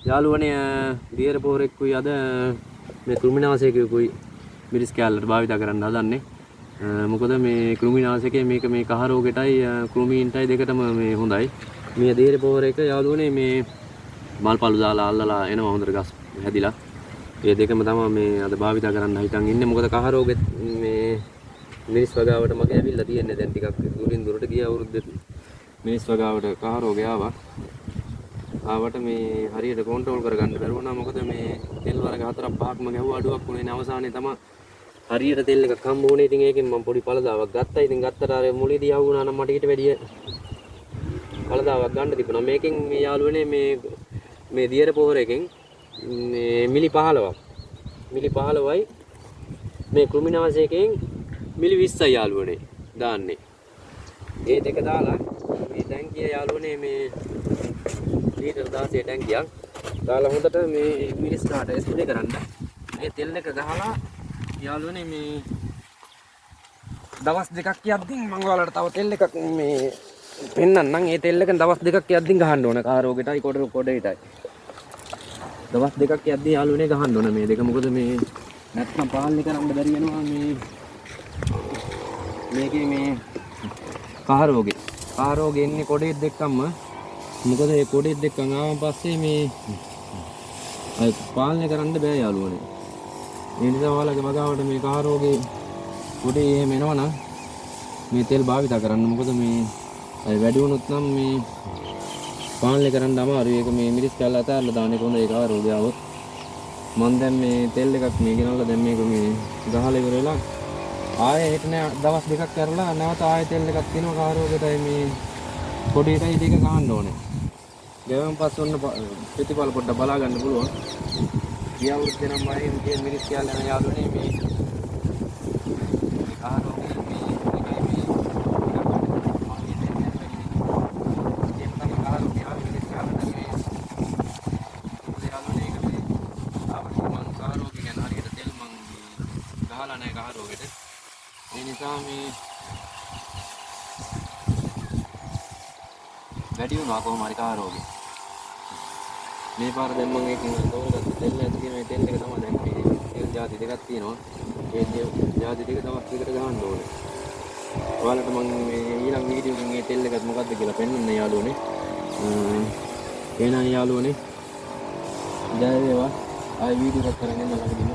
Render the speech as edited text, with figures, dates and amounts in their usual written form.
යාළුවනේ දියර පොරෙක්කුයි අද මේ කෘමිනාශකයකුයි මිරිස් කෑල්ලට භාවිත කරන්න හදන්නේ. මොකද මේ කෘමිනාශකයේ මේක මේ කහ රෝගෙටයි කෘමීන්ටයි දෙකටම මේ හොඳයි. මේ දියර පොරේක යාළුවනේ මේ මල්පලු දාලා අල්ලලා එනවා හොඳට ගස් හැදිලා. ඒ දෙකම තමයි මේ අද භාවිත කරන්න හිතන් ඉන්නේ. මොකද කහ රෝගෙත් මේ මිරිස් වගාවට මගේ ඇවිල්ලා තියෙන්නේ. දැන් ටිකක් දුරින් දුරට ගිය අවුරුද්දේ මිරිස් වගාවට කහ රෝගය ආවා. ආවට මේ හරියට කන්ට්‍රෝල් කරගන්න බැරි වුණා. මොකද මේ තෙල් වර්ග 4-5ක්ම ගැහුවා අඩුවක් වුණේ නේ. අවසානයේ තමයි හරියට තෙල් එකක් හම්බ වුණේ. ඉතින් ඒකෙන් මම පොඩි පළදාවක් ගත්තා. ඉතින් ගත්තට අර මුලේදී ආව වුණා නම් මට ඊට වැඩිය පළදාවක් ගන්න තිබුණා. මේකෙන් මේ යාළුවනේ මේ දියර පොහොරකින් මේ මිලි 15ක් මිලි 15යි මේ කෘමිනාශකයෙන් මිලි 20යි යාළුවනේ දාන්නේ. ඒ දෙක දාලා මේ ටැංකිය යාළුවනේ මේ ලීටර් 16 ටැංකියක් දාලා හොඳට මේ මිරිස් කාට ස්ප්‍රේ කරන්න. මේ තෙල් එක ගහලා යාළුවනේ මේ දවස් දෙකක් යද්දී මම ඔයාලට තව තෙල් එකක් මේ පෙන්නන්නම්. ඒ තෙල් එක දවස් දෙකක් යද්දී ගහන්න ඕන. කහ රෝගෙටයි කොඩේටයි. දවස් දෙකක් යද්දී යාළුවනේ ගහන්න ඕන මේ දෙක. මොකද මේ නැත්නම් පාලනය කරන්න බැරි වෙනවා මේකේ මේ කහ රෝගේ එන්නේ කොඩේත් එක්කම. මොකද මේ කොඩේත් එක්කම ආවන් පස්සේ මේ අය පාලනය කරන්න බෑ යාළුවනේ. ඒ නිසා ඔයාලගේ වගාවට මේ කහ රෝගේ කොඩේ එහෙම එනවනම් මේ තෙල් භාවිත කරන්න. මොකද මේ අය වැඩි වුණොත් නම් මේ පාලනය කරන්න අමාරුයි. ඒක මේ මිරිස් කැල්ල අතහැරලා දාන එක හොඳයි කහ රෝගය આવොත්. මම දැන් මේ තෙල් එකක් මේ ගෙනල්ලා දැන් මේක මේ ගහලා ඉවර වෙලා ආයෙ හිට නෑ දවස් දෙකක් කරලා නැවත ආයෙ තෙල් එකක් තියනවා කහ රෝගෙටයි මේ පොඩේටයි දෙක ගහන්න ඕනේ. ගෙවන් පස්සේ ඔන්න ප්‍රතිඵල පොඩ්ඩක් බලා ගන්න පුළුවන්. ගිය අවුරුද්දේ නම් මම මේ මිරිස් කැල්ල යන යාළුවනේ මේ කහ රෝගේ වැඩි වුණා කොහොම හරි කහ රෝගේ. මේ පාර දැන් මම ඒකෙන් තෝරගත්ත තෙල් ඇති කියන මේ තෙල් එක තමයි දැන් මේ තෙල් ಜಾති දෙකක් තියෙනවා. ඒ ಜಾති දෙක තමයි විතර ගහන්න ඕනේ. ඔයාලට මම මේ ඊළඟ වීඩියෝ එකෙන් මේ තෙල් එකත් මොකද්ද කියලා පෙන්නන්න යාළුවනේ. එහෙනම් යාළුවනේ ජය වේවා. ආයි වීඩියෝ එකක් කරගෙන යන්න ළඟදීම